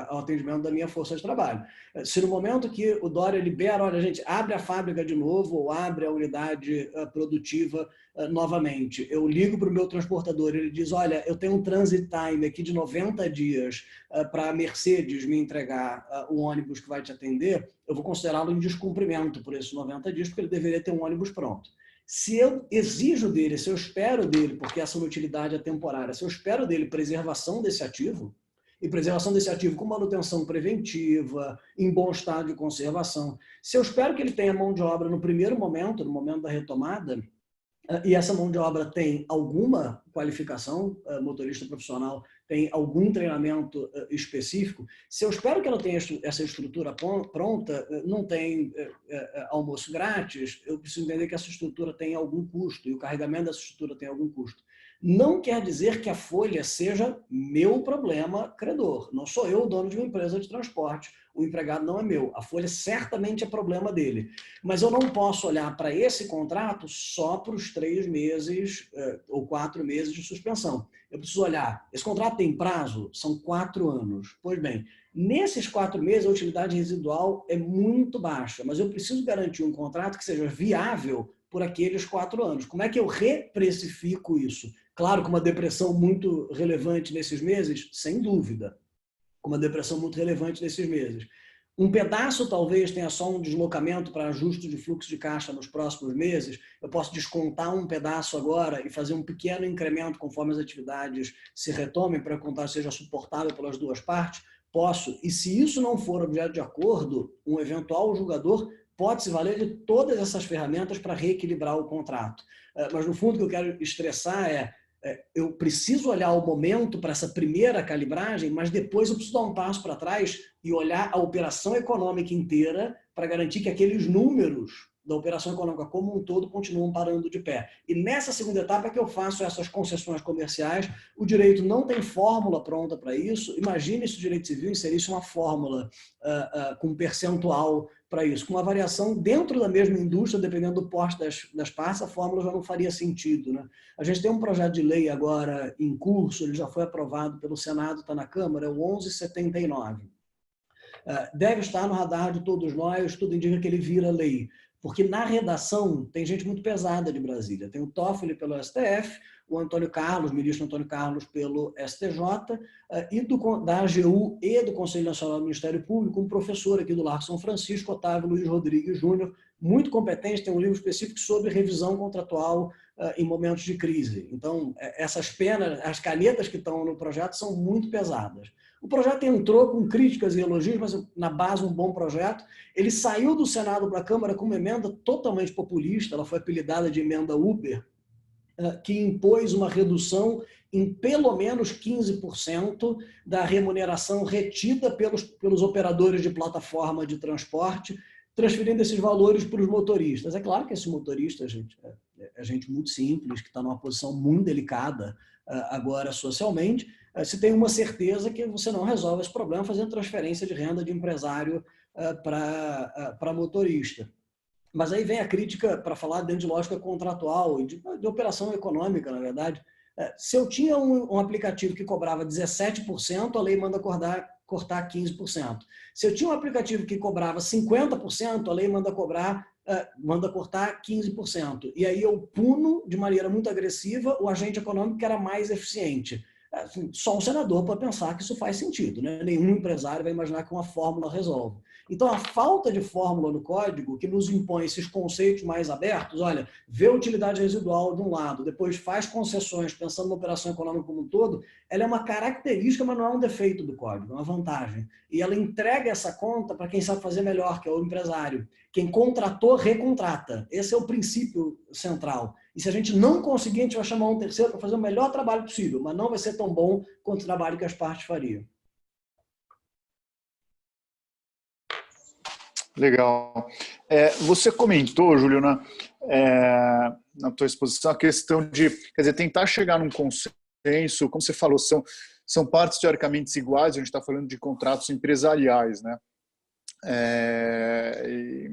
ao atendimento da minha força de trabalho. Se no momento que o Dória libera, olha, gente, abre a fábrica de novo ou abre a unidade produtiva novamente, eu ligo para o meu transportador, ele diz, olha, eu tenho um transit time aqui de 90 dias para a Mercedes me entregar o ônibus que vai te atender, eu vou considerá-lo em descumprimento por esses 90 dias, porque ele deveria ter um ônibus pronto. Se eu exijo dele, se eu espero dele, porque essa inutilidade é temporária, se eu espero dele preservação desse ativo, e preservação desse ativo com manutenção preventiva, em bom estado de conservação, se eu espero que ele tenha mão de obra no primeiro momento, no momento da retomada, e essa mão de obra tem alguma qualificação, motorista profissional tem algum treinamento específico, se eu espero que ela tenha essa estrutura pronta, não tem almoço grátis, eu preciso entender que essa estrutura tem algum custo, e o carregamento dessa estrutura tem algum custo. Não quer dizer que a folha seja meu problema credor. Não sou eu o dono de uma empresa de transporte. O empregado não é meu. A folha certamente é problema dele. Mas eu não posso olhar para esse contrato só para os 3 meses ou 4 meses de suspensão. Eu preciso olhar, esse contrato tem prazo? São 4 anos. Pois bem, nesses 4 meses a utilidade residual é muito baixa, mas eu preciso garantir um contrato que seja viável por aqueles 4 anos. Como é que eu reprecifico isso? Claro, com uma depressão muito relevante nesses meses, sem dúvida. Com uma depressão muito relevante nesses meses. Um pedaço talvez tenha só um deslocamento para ajuste de fluxo de caixa nos próximos meses. Eu posso descontar um pedaço agora e fazer um pequeno incremento conforme as atividades se retomem para que o contrato seja suportável pelas duas partes. Posso. E se isso não for objeto de acordo, um eventual julgador pode se valer de todas essas ferramentas para reequilibrar o contrato. Mas, no fundo, o que eu quero estressar eu preciso olhar o momento para essa primeira calibragem, mas depois eu preciso dar um passo para trás e olhar a operação econômica inteira para garantir que aqueles números da operação econômica como um todo continuam parando de pé. E nessa segunda etapa é que eu faço essas concessões comerciais. O direito não tem fórmula pronta para isso. Imagine se o direito civil inserisse uma fórmula com percentual para isso. Com uma variação dentro da mesma indústria, dependendo do porte das partes, a fórmula já não faria sentido, né? A gente tem um projeto de lei agora em curso, ele já foi aprovado pelo Senado, está na Câmara, é o 1179. Deve estar no radar de todos nós, tudo indica que ele vira lei. Porque na redação tem gente muito pesada de Brasília. Tem o Toffoli pelo STF, o Antônio Carlos, ministro Antônio Carlos pelo STJ, e da AGU e do Conselho Nacional do Ministério Público, um professor aqui do Largo São Francisco, Otávio Luiz Rodrigues Júnior, muito competente, tem um livro específico sobre revisão contratual em momentos de crise. Então, essas penas, as canetas que estão no projeto são muito pesadas. O projeto entrou com críticas e elogios, mas na base um bom projeto. Ele saiu do Senado para a Câmara com uma emenda totalmente populista, ela foi apelidada de emenda Uber, que impôs uma redução em pelo menos 15% da remuneração retida pelos operadores de plataforma de transporte, transferindo esses valores para os motoristas. É claro que esse motorista, gente, é gente muito simples, que está numa posição muito delicada agora socialmente. Você tem uma certeza que você não resolve esse problema fazendo transferência de renda de empresário para motorista. Mas aí vem a crítica para falar dentro de lógica contratual e de operação econômica, na verdade. Se eu tinha um aplicativo que cobrava 17%, a lei manda cortar 15%. Se eu tinha um aplicativo que cobrava 50%, a lei manda cortar 15%. E aí eu puno de maneira muito agressiva o agente econômico que era mais eficiente. Só um senador pode pensar que isso faz sentido, né? Nenhum empresário vai imaginar que uma fórmula resolve. Então, a falta de fórmula no código, que nos impõe esses conceitos mais abertos, olha, vê a utilidade residual de um lado, depois faz concessões pensando na operação econômica como um todo, ela é uma característica, mas não é um defeito do código, é uma vantagem. E ela entrega essa conta para quem sabe fazer melhor, que é o empresário. Quem contratou, recontrata. Esse é o princípio central. E se a gente não conseguir, a gente vai chamar um terceiro para fazer o melhor trabalho possível, mas não vai ser tão bom quanto o trabalho que as partes fariam. Legal. Você comentou, Júlio, na tua exposição, a questão de, quer dizer, tentar chegar num consenso, como você falou, são partes teoricamente iguais, a gente está falando de contratos empresariais, né?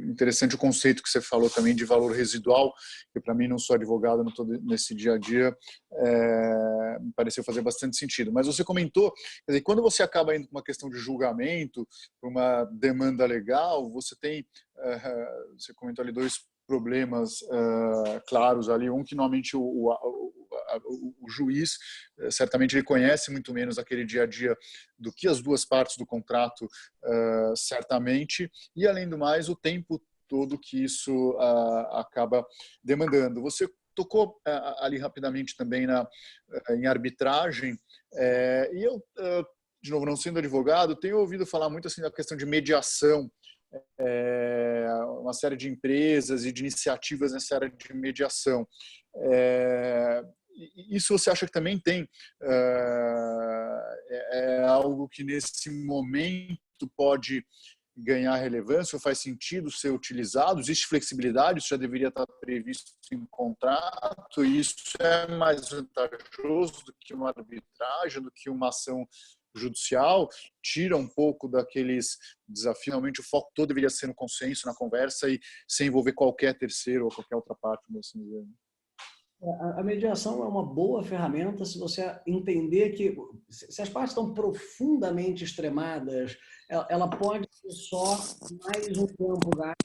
Interessante o conceito que você falou também de valor residual, que para mim, não sou advogado, não estou nesse dia a dia, me pareceu fazer bastante sentido. Mas você comentou, quer dizer, quando você acaba indo com uma questão de julgamento, uma demanda legal, você você comentou ali dois problemas claros ali, um que normalmente o juiz, certamente ele conhece muito menos aquele dia a dia do que as duas partes do contrato, certamente, e além do mais o tempo todo que isso acaba demandando. Você tocou ali rapidamente também em arbitragem, e eu, de novo, não sendo advogado, tenho ouvido falar muito assim da questão de mediação, uma série de empresas e de iniciativas nessa área de mediação. Isso você acha que também tem algo que nesse momento pode ganhar relevância ou faz sentido ser utilizado? Existe flexibilidade? Isso já deveria estar previsto em contrato? Isso é mais vantajoso do que uma arbitragem, do que uma ação judicial? Tira um pouco daqueles desafios. Realmente o foco todo deveria ser no consenso, na conversa e sem envolver qualquer terceiro ou qualquer outra parte, vamos assim dizer. A mediação é uma boa ferramenta se você entender que, se as partes estão profundamente extremadas, ela pode ser só mais um tempo gasto,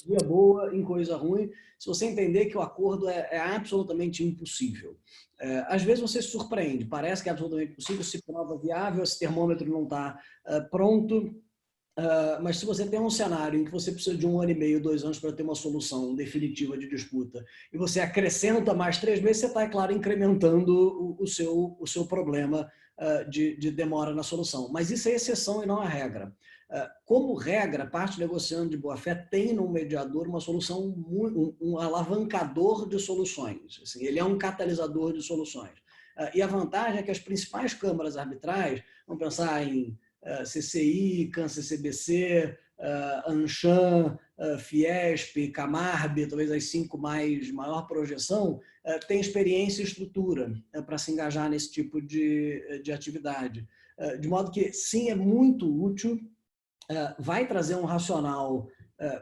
dia boa em coisa ruim, se você entender que o acordo é absolutamente impossível. Às vezes você se surpreende, parece que é absolutamente possível, se prova viável, esse termômetro não está pronto, Mas se você tem um cenário em que você precisa de 1 ano e meio, 2 anos para ter uma solução definitiva de disputa, e você acrescenta mais 3 meses, você está, é claro, incrementando o seu problema de demora na solução. Mas isso é exceção e não a regra. Como regra, parte negociando de boa-fé tem no mediador uma solução, um alavancador de soluções. Assim, ele é um catalisador de soluções. E a vantagem é que as principais câmaras arbitrais, vamos pensar em CCI, CAN-CCBC, ANCHAN, Fiesp, Camarb, talvez as 5 maior projeção, tem experiência e estrutura para se engajar nesse tipo de atividade. De modo que, sim, é muito útil, vai trazer um racional.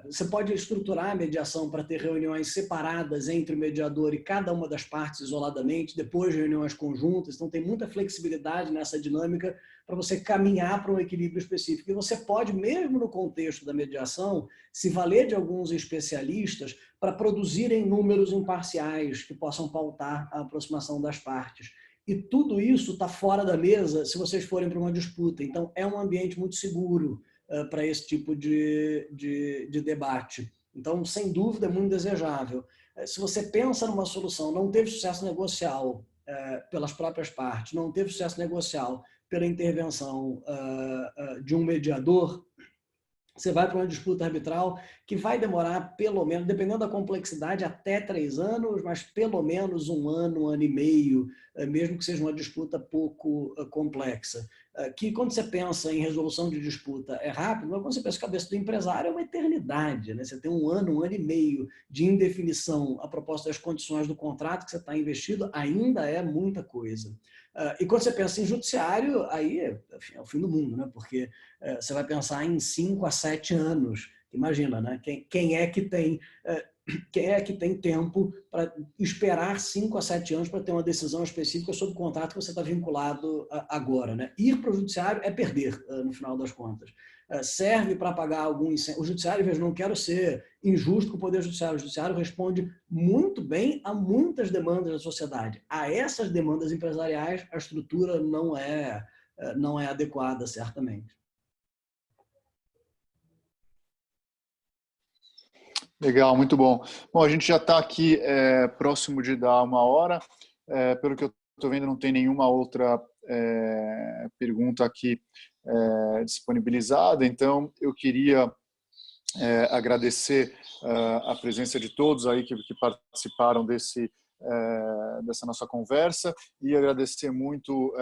Você pode estruturar a mediação para ter reuniões separadas entre o mediador e cada uma das partes isoladamente, depois reuniões conjuntas, então tem muita flexibilidade nessa dinâmica para você caminhar para um equilíbrio específico. E você pode, mesmo no contexto da mediação, se valer de alguns especialistas para produzirem números imparciais que possam pautar a aproximação das partes. E tudo isso está fora da mesa se vocês forem para uma disputa. Então, é um ambiente muito seguro para esse tipo de debate. Então, sem dúvida, é muito desejável. Se você pensa numa solução, não teve sucesso negocial pelas próprias partes, não teve sucesso negocial pela intervenção de um mediador, você vai para uma disputa arbitral que vai demorar pelo menos, dependendo da complexidade, até 3 anos, mas pelo menos 1 ano, 1 ano e meio, mesmo que seja uma disputa pouco complexa. Que quando você pensa em resolução de disputa é rápido, mas quando você pensa na cabeça do empresário é uma eternidade, né? Você tem 1 ano, 1 ano e meio de indefinição a propósito das condições do contrato que você está investido, ainda é muita coisa. E quando você pensa em judiciário, aí enfim, é o fim do mundo, né? Porque você vai pensar em 5 a 7 anos. Imagina, né? Quem é que tem tempo para esperar 5 a 7 anos para ter uma decisão específica sobre o contrato que você está vinculado agora, né? Ir para o judiciário é perder, no final das contas. Serve para pagar algum incêndio. O judiciário, veja, não quero ser injusto com o Poder Judiciário. O judiciário responde muito bem a muitas demandas da sociedade. A essas demandas empresariais, a estrutura não é adequada, certamente. Legal, muito bom. Bom, a gente já está aqui próximo de dar 1 hora. Pelo que eu estou vendo, não tem nenhuma outra pergunta aqui disponibilizada. Então, eu queria agradecer a presença de todos aí que participaram dessa nossa conversa e agradecer muito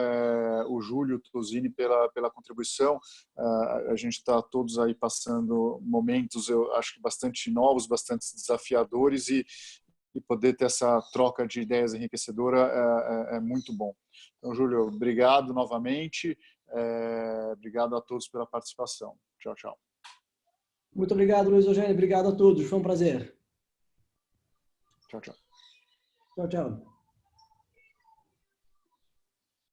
o Júlio Tosini pela contribuição. A gente está todos aí passando momentos, eu acho que bastante novos, bastante desafiadores e poder ter essa troca de ideias enriquecedora é muito bom. Então, Júlio, obrigado novamente. Obrigado a todos pela participação. Tchau, tchau. Muito obrigado, Luiz Eugênio. Obrigado a todos. Foi um prazer. Tchau, tchau. Tchau, tchau.